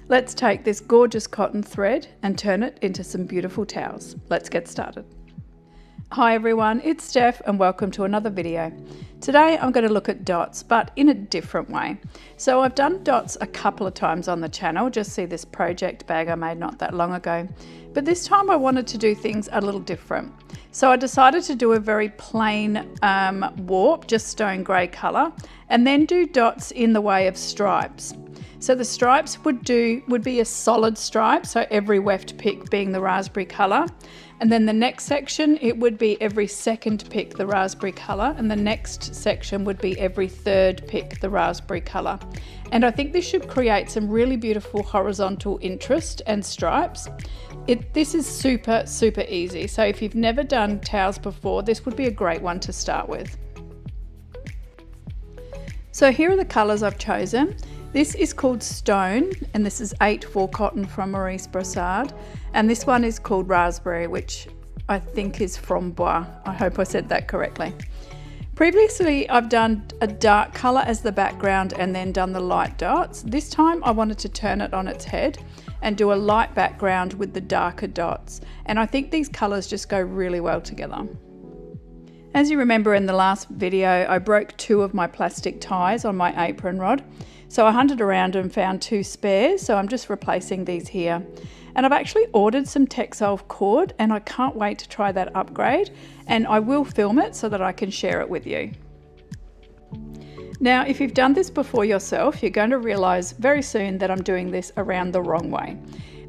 Let's take this gorgeous cotton thread and turn it into some beautiful towels. Let's get started. Hi everyone, it's Steph and welcome to another video. Today I'm going to look at dots, but in a different way. So I've done dots a couple of times on the channel, just see this project bag I made not that long ago. But this time I wanted to do things a little different. So I decided to do a very plain warp, just stone grey colour, and then do dots in the way of stripes. So the stripes would be a solid stripe, so every weft pick being the raspberry colour. And then the next section, it would be every second pick the raspberry colour, and the next section would be every third pick the raspberry colour. And I think this should create some really beautiful horizontal interest and stripes. This is super easy, so if you've never done towels before, this would be a great one to start with. So here are the colours I've chosen. This is called Stone, and this is 8/4 cotton from Maurice Brassard, and this one is called Raspberry, which I think is Framboise. I hope I said that correctly. Previously I've done a dark colour as the background and then done the light dots. This time I wanted to turn it on its head and do a light background with the darker dots, and I think these colours just go really well together. As you remember in the last video, I broke 2 of my plastic ties on my apron rod. So I hunted around and found 2 spares, so I'm just replacing these here. And I've actually ordered some Textile cord, and I can't wait to try that upgrade, and I will film it so that I can share it with you. Now, if you've done this before yourself, you're going to realise very soon that I'm doing this around the wrong way.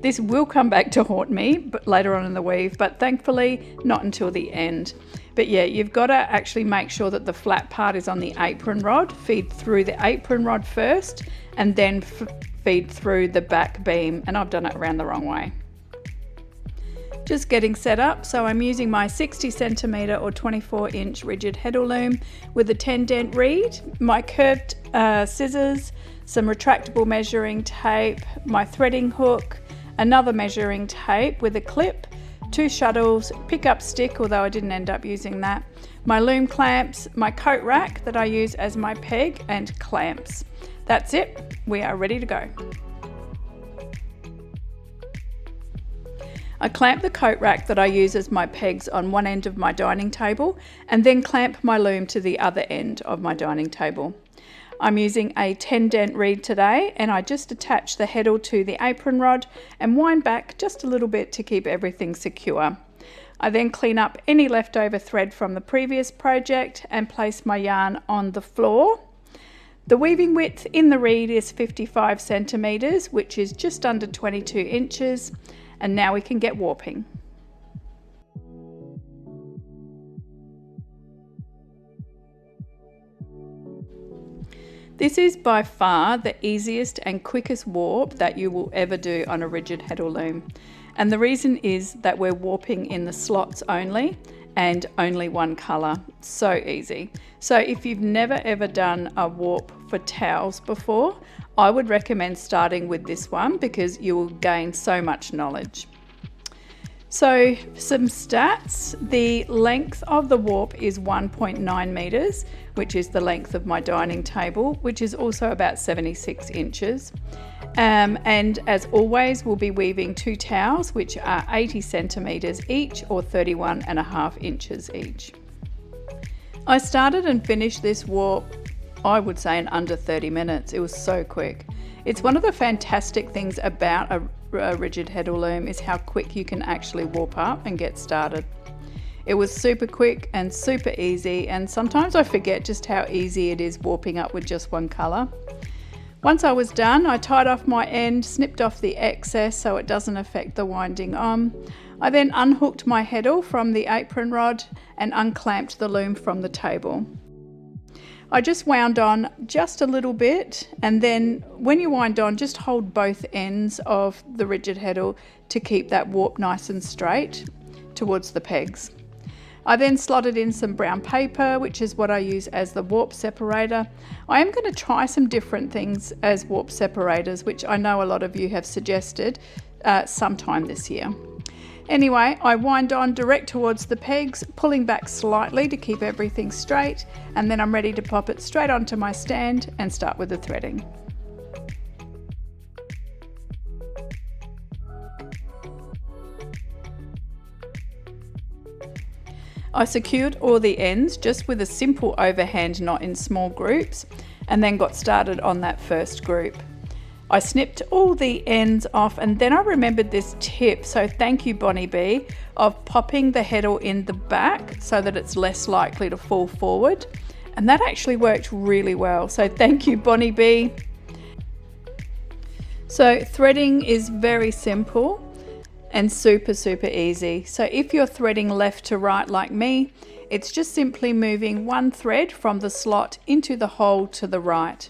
This will come back to haunt me later on in the weave, but thankfully not until the end. But yeah, you've got to actually make sure that the flat part is on the apron rod, feed through the apron rod first, and then feed through the back beam, and I've done it around the wrong way. Just getting set up, so I'm using my 60 centimetre or 24 inch rigid Heddle loom with a 10 dent reed, my curved scissors, some retractable measuring tape, my threading hook, another measuring tape with a clip, 2 shuttles, pick-up stick, although I didn't end up using that, my loom clamps, my coat rack that I use as my peg, and clamps. That's it, we are ready to go. I clamp the coat rack that I use as my pegs on one end of my dining table, and then clamp my loom to the other end of my dining table. I'm using a 10 dent reed today, and I just attach the heddle to the apron rod and wind back just a little bit to keep everything secure. I then clean up any leftover thread from the previous project and place my yarn on the floor. The weaving width in the reed is 55 centimetres, which is just under 22 inches, and now we can get warping. This is by far the easiest and quickest warp that you will ever do on a rigid Heddle loom. And the reason is that we're warping in the slots only and only one colour. So easy. So if you've never ever done a warp for towels before, I would recommend starting with this one because you will gain so much knowledge. So some stats, the length of the warp is 1.9 metres, which is the length of my dining table, which is also about 76 inches. And as always, we'll be weaving 2 towels, which are 80 centimetres each or 31.5 inches each. I started and finished this warp, I would say, in under 30 minutes. It was so quick. It's one of the fantastic things about a rigid Heddle loom is how quick you can actually warp up and get started. It was super quick and super easy, and sometimes I forget just how easy it is warping up with just one colour. Once I was done, I tied off my end, snipped off the excess so it doesn't affect the winding on. I then unhooked my heddle from the apron rod and unclamped the loom from the table. I just wound on just a little bit, and then when you wind on, just hold both ends of the rigid Heddle to keep that warp nice and straight towards the pegs. I then slotted in some brown paper, which is what I use as the warp separator. I am going to try some different things as warp separators, which I know a lot of you have suggested sometime this year. Anyway, I wind on direct towards the pegs, pulling back slightly to keep everything straight, and then I'm ready to pop it straight onto my stand and start with the threading. I secured all the ends just with a simple overhand knot in small groups and then got started on that first group. I snipped all the ends off, and then I remembered this tip, so thank you Bonnie B, of popping the heddle in the back so that it's less likely to fall forward, and that actually worked really well, so thank you Bonnie B. So threading is very simple and super easy. So if you're threading left to right like me, it's just simply moving one thread from the slot into the hole to the right.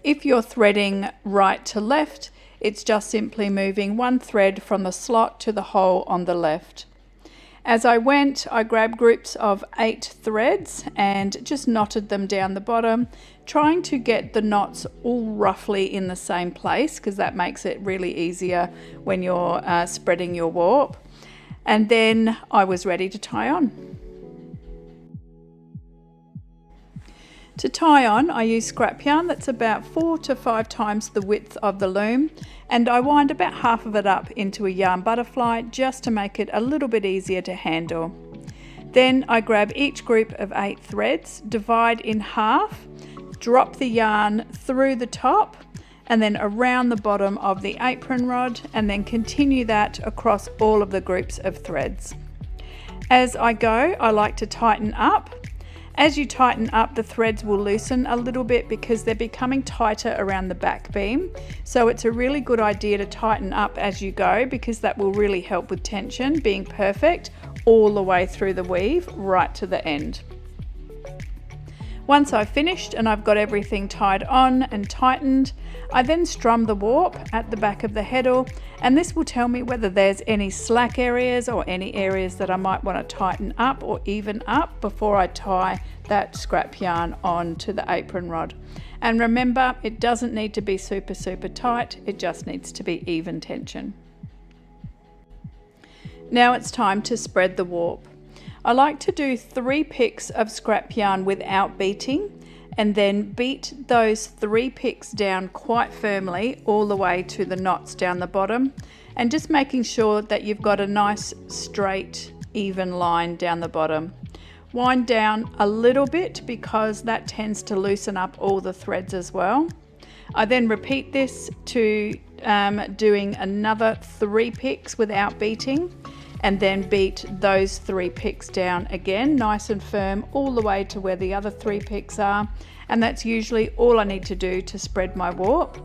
If you're threading right to left, it's just simply moving one thread from the slot to the hole on the left. As I went, I grabbed groups of 8 threads and just knotted them down the bottom, trying to get the knots all roughly in the same place, because that makes it really easier when you're spreading your warp. And then I was ready to tie on. To tie on, I use scrap yarn that's about 4 to 5 times the width of the loom, and I wind about half of it up into a yarn butterfly just to make it a little bit easier to handle. Then I grab each group of 8 threads, divide in half, drop the yarn through the top and then around the bottom of the apron rod, and then continue that across all of the groups of threads. As I go, I like to tighten up. As you tighten up, the threads will loosen a little bit because they're becoming tighter around the back beam. So it's a really good idea to tighten up as you go, because that will really help with tension being perfect all the way through the weave right to the end. Once I've finished and I've got everything tied on and tightened, I then strum the warp at the back of the heddle, and this will tell me whether there's any slack areas or any areas that I might want to tighten up or even up before I tie that scrap yarn onto the apron rod. And remember, it doesn't need to be super tight, it just needs to be even tension. Now it's time to spread the warp. I like to do 3 picks of scrap yarn without beating, and then beat those 3 picks down quite firmly all the way to the knots down the bottom, and just making sure that you've got a nice straight even line down the bottom. Wind down a little bit because that tends to loosen up all the threads as well. I then repeat this to doing another 3 picks without beating, and then beat those 3 picks down again nice and firm all the way to where the other 3 picks are, and that's usually all I need to do to spread my warp.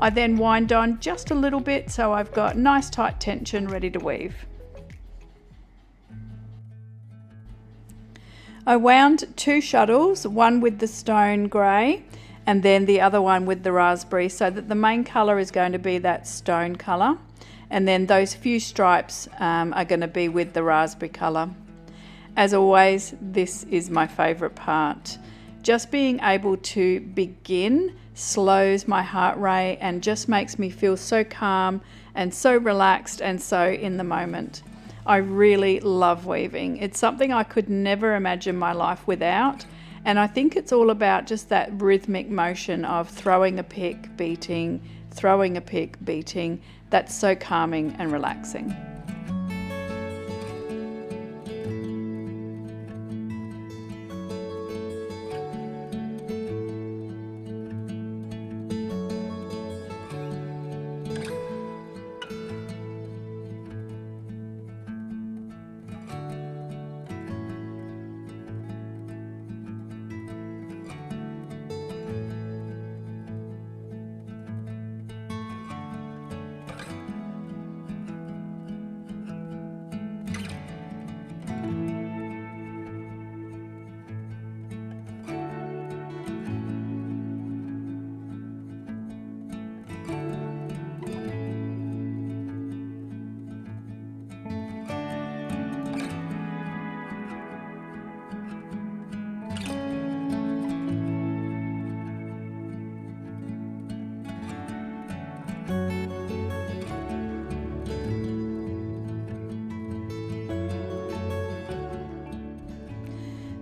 I then wind on just a little bit so I've got nice tight tension ready to weave. I wound 2 shuttles, one with the stone grey and then the other one with the raspberry, so that the main colour is going to be that stone colour, and then those few stripes are going to be with the raspberry colour. As always, this is my favourite part. Just being able to begin slows my heart rate and just makes me feel so calm and so relaxed and so in the moment. I really love weaving. It's something I could never imagine my life without, and I think it's all about just that rhythmic motion of throwing a pick, beating, throwing a pick, beating. That's so calming and relaxing.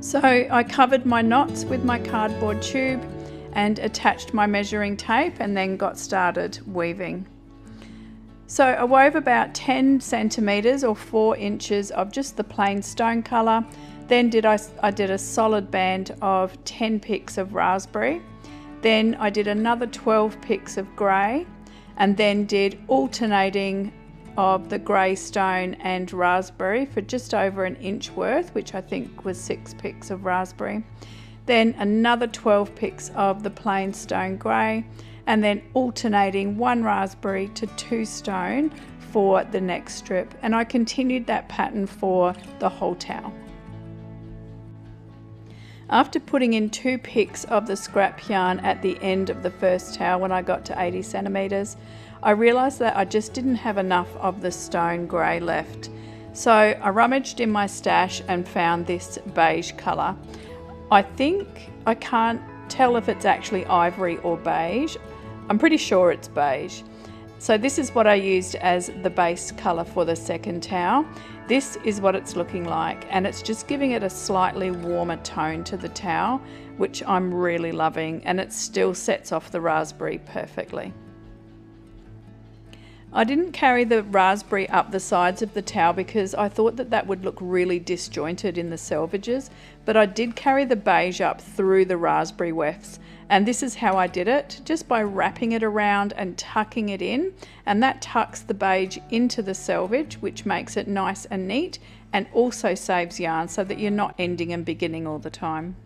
So I covered my knots with my cardboard tube and attached my measuring tape and then got started weaving. So I wove about 10 centimeters or 4 inches of just the plain stone color. Then I did a solid band of 10 picks of raspberry. Then I did another 12 picks of grey, and then did alternating of the grey stone and raspberry for just over an inch worth, which I think was 6 picks of raspberry. Then another 12 picks of the plain stone grey, and then alternating 1 raspberry to 2 stone for the next strip. And I continued that pattern for the whole towel. After putting in 2 picks of the scrap yarn at the end of the first towel, when I got to 80 centimeters, I realized that I just didn't have enough of the stone grey left. So I rummaged in my stash and found this beige color. I think I can't tell if it's actually ivory or beige. I'm pretty sure it's beige. So this is what I used as the base color for the second towel. This is what it's looking like, and it's just giving it a slightly warmer tone to the towel, which I'm really loving, and it still sets off the raspberry perfectly. I didn't carry the raspberry up the sides of the towel because I thought that that would look really disjointed in the selvages, but I did carry the beige up through the raspberry wefts, and this is how I did it, just by wrapping it around and tucking it in, and that tucks the beige into the selvage, which makes it nice and neat and also saves yarn so that you're not ending and beginning all the time.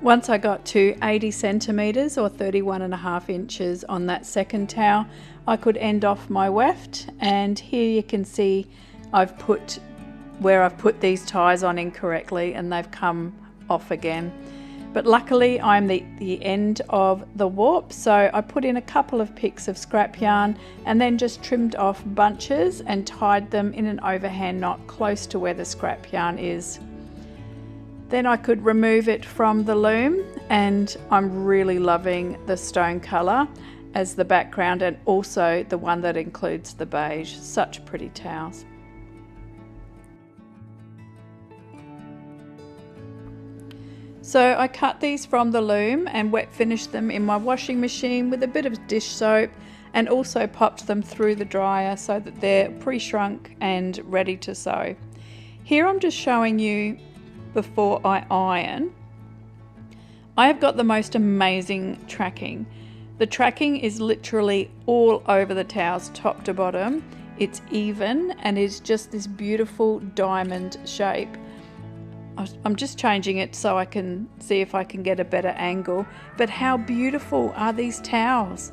Once I got to 80 centimeters or 31.5 inches on that second towel, I could end off my weft, and here you can see I've put these ties on incorrectly and they've come off again. But luckily I'm the end of the warp, so I put in a couple of picks of scrap yarn and then just trimmed off bunches and tied them in an overhand knot close to where the scrap yarn is. Then I could remove it from the loom, and I'm really loving the stone colour as the background, and also the one that includes the beige. Such pretty towels. So I cut these from the loom and wet finished them in my washing machine with a bit of dish soap, and also popped them through the dryer so that they're pre-shrunk and ready to sew. Here I'm just showing you before I iron. I have got the most amazing tracking. The tracking is literally all over the towels, top to bottom. It's even and it's just this beautiful diamond shape. I'm just changing it so I can see if I can get a better angle, but how beautiful are these towels?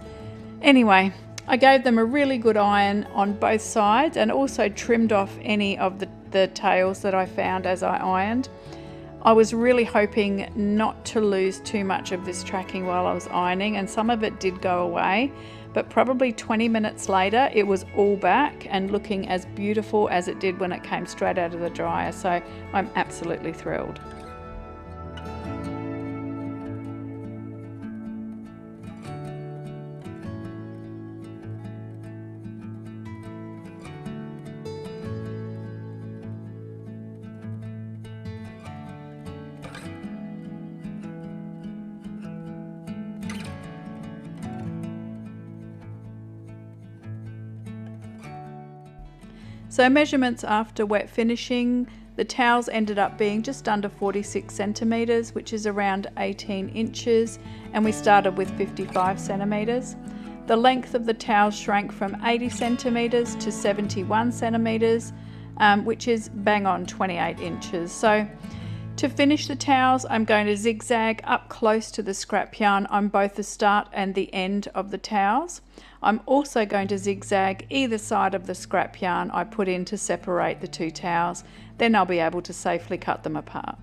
Anyway, I gave them a really good iron on both sides and also trimmed off any of the tails that I found as I ironed. I was really hoping not to lose too much of this tracking while I was ironing, and some of it did go away, but probably 20 minutes later it was all back and looking as beautiful as it did when it came straight out of the dryer, so I'm absolutely thrilled. So measurements after wet finishing, the towels ended up being just under 46 centimetres, which is around 18 inches, and we started with 55 centimetres. The length of the towel shrank from 80 centimetres to 71 centimetres, which is bang on 28 inches. So to finish the towels, I'm going to zigzag up close to the scrap yarn on both the start and the end of the towels. I'm also going to zigzag either side of the scrap yarn I put in to separate the two towels. Then I'll be able to safely cut them apart.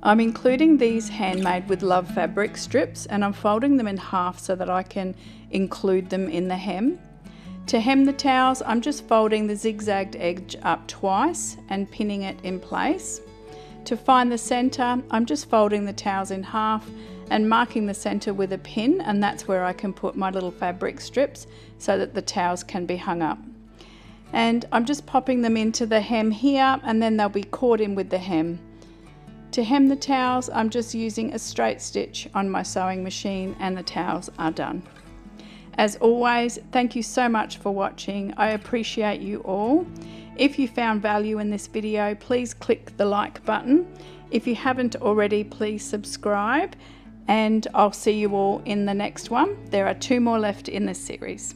I'm including these handmade with love fabric strips, and I'm folding them in half so that I can include them in the hem. To hem the towels, I'm just folding the zigzagged edge up twice and pinning it in place. To find the center, I'm just folding the towels in half and marking the center with a pin, and that's where I can put my little fabric strips so that the towels can be hung up. And I'm just popping them into the hem here, and then they'll be caught in with the hem. To hem the towels, I'm just using a straight stitch on my sewing machine, and the towels are done. As always, thank you so much for watching. I appreciate you all. If you found value in this video, please click the like button. If you haven't already, please subscribe, and I'll see you all in the next one. There are 2 more left in this series.